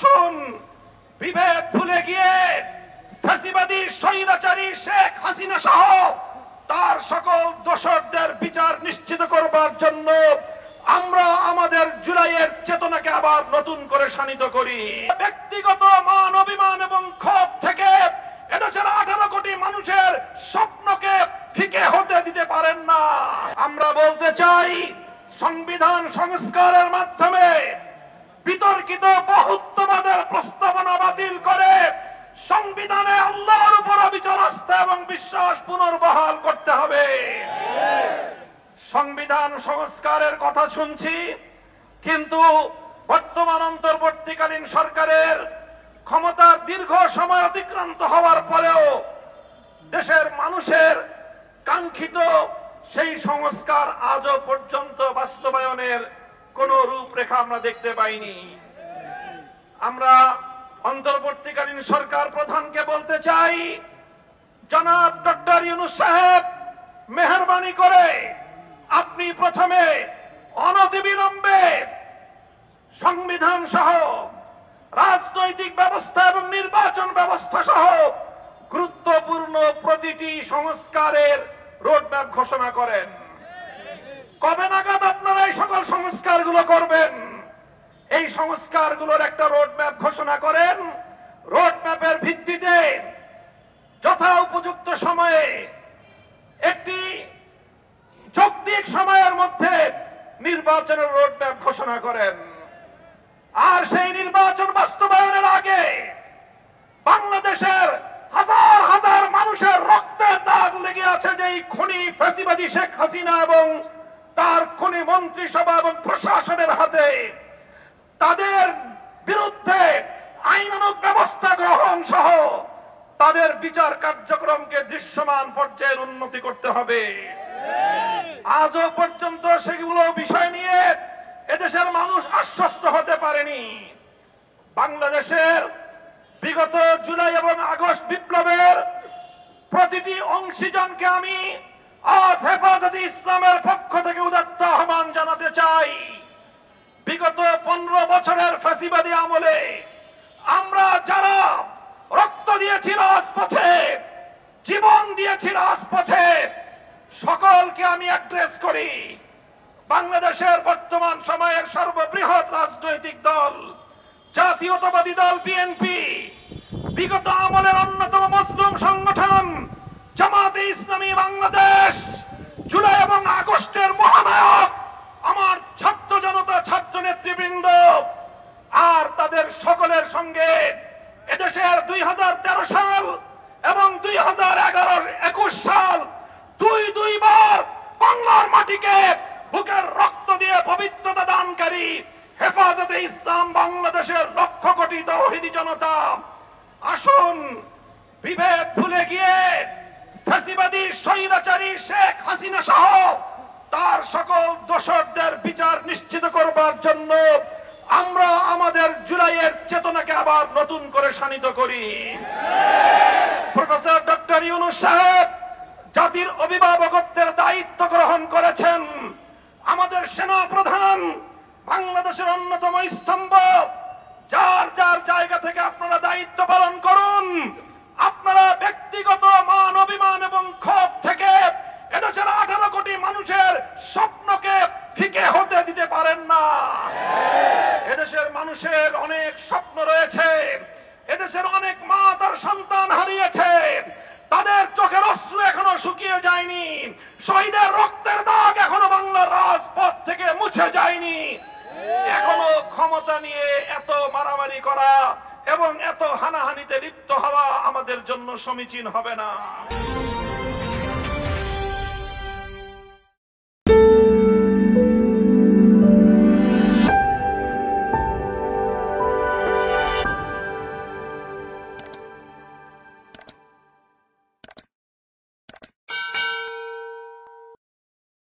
আসুন বিভেদ ভুলে গিয়ে ফ্যাসিবাদী স্বৈরাচারী শেখ হাসিনা সহ তার সকল দোষরদের বিচার নিশ্চিত করবার জন্য আমরা আমাদের জুলাইয়ের চেতনাকে আবার নতুন করে শানিত করি। ব্যক্তিগত মান অভিমান এবং ক্ষোভ থেকে এদেশের 18 কোটি মানুষের স্বপ্নকে ফিকে হতে দিতে পারেন না। আমরা বলতে চাই, সংবিধান সংস্কারের মাধ্যমে বিতর্কিত বহুত্ববাদের প্রস্তাবনা বাতিল করে সংবিধানে আল্লাহর উপর অবিচল আস্থা এবং বিশ্বাস পুনর্বহাল করতে হবে। সংবিধান সংস্কারের কথা শুনছি, কিন্তু বর্তমান অন্তর্বর্তীকালীন সরকারের ক্ষমতার দীর্ঘ সময় অতিক্রান্ত হওয়ার পরেও দেশের মানুষের কাঙ্ক্ষিত সেই সংস্কার আজও পর্যন্ত বাস্তবায়নের কোন রূপরেখা আমরা দেখতে পাইনি। আমরা অন্তর্বর্তীকালীন সরকার প্রধানকে বলতে চাই, জনাব ডক্টর ইউনূস সাহেব, মেহেরবানি করে আপনি প্রথমে অনতিবিলম্বে সংবিধান সহ রাজনৈতিক ব্যবস্থা এবং নির্বাচন ব্যবস্থা সহ গুরুত্বপূর্ণ প্রতিটি সংস্কারের রোডম্যাপ ঘোষণা করেন। কবে নাগাদ আপনারা এই সকল সংস্কারগুলো করবেন? এই সংস্কারগুলোর একটা রোডম্যাপ ঘোষণা করেন। রোডম্যাপের ভিত্তিতে যথা উপযুক্ত সময়ে একটি যৌক্তিক সময়ের মধ্যে নির্বাচনের রোডম্যাপ ঘোষণা করেন। আর সেই নির্বাচন বাস্তবায়নের আগে বাংলাদেশের হাজার হাজার মানুষের রক্তের দাগ লেগে আছে যে এই খুনি ফ্যাসিবাদী শেখ হাসিনা এবং তার খুনি মন্ত্রিসভা এবং প্রশাসনের হাতে, তাদের বিরুদ্ধে আইনানুগ ব্যবস্থা গ্রহণ সহ তাদের বিচার কার্যক্রমকে দৃশ্যমান পর্যায়ের উন্নতি করতে হবে। আজও পর্যন্ত সেগুলো বিষয় নিয়ে এদেশের মানুষ আশ্বস্ত হতে পারেনি। বাংলাদেশের বিগত জুলাই এবং আগস্ট বিপ্লবের প্রতিটি অংশীজনকে আমি আজ হেফাজতে ইসলামের পক্ষ থেকে উদাত্ত আহ্বান জানাতে চাই। বিগত 15 বছরের ফ্যাসিবাদী আমলে আমরা যারা রক্ত দিয়েছি রাজপথে, জীবন দিয়েছি রাজপথে, সকলকে আমি অ্যাড্রেস করি। বাংলাদেশের বর্তমান সময়ের সর্ববৃহৎ রাজনৈতিক দল জাতীয়তাবাদী দল বিএনপি, বিগত আমলের অন্যতম মজলুম সংগঠন জামাতে ইসলামী বাংলাদেশ, জুলাই এবং আগস্টের মহানায়ক আমার ছাত্র জনতা, ছাত্র নেতৃবৃন্দ, আর তাদের সকলের সঙ্গে এদেশের 2013 সাল এবং 2011-21 সাল দুইবার বাংলার মাটিকে বুকের রক্ত দিয়ে পবিত্রতা দানকারী হেফাজতে ইসলাম বাংলাদেশের লক্ষ কোটি তাওহীদি জনতা, আসুন বিভেদ ভুলে গিয়ে ফ্যাসিবাদী স্বৈরাচারী শেখ হাসিনা সহ তার সকল দোষরদের বিচার নিশ্চিত করবার জন্য আমরা আমাদের জুলাইয়ের চেতনাকে আবার নতুন করে শানিত করি। প্রফেসর ডক্টর ইউনূস সাহেব জাতির অভিভাবকত্বের দায়িত্ব গ্রহণ করেছেন। আমাদের সেনা প্রধান, বাংলাদেশের অন্যতম স্তম্ভ, যার যার জায়গা থেকে আপনারা দায়িত্ব পালন করুন। আপনারা ব্যক্তিগত মান অভিমান এবং ক্ষোভ থেকে এদেশের 18 কোটি মানুষের স্বপ্নকে ফিকে হতে দিতে পারেন না। এদেশের মানুষের অনেক স্বপ্ন রয়েছে। এদেশের অনেক মা তার সন্তান হারিয়েছে। তাদের চোখের অশ্রু এখনো শুকিয়ে যায়নি। শহীদের রক্তের দাগ এখনো বাংলার রাজপথ থেকে মুছে যায়নি। এখনো ক্ষমতা নিয়ে এত মারামারি করা এবং এত হানাহানিতে লিপ্ত হওয়া আমাদের জন্য সমীচীন হবে না।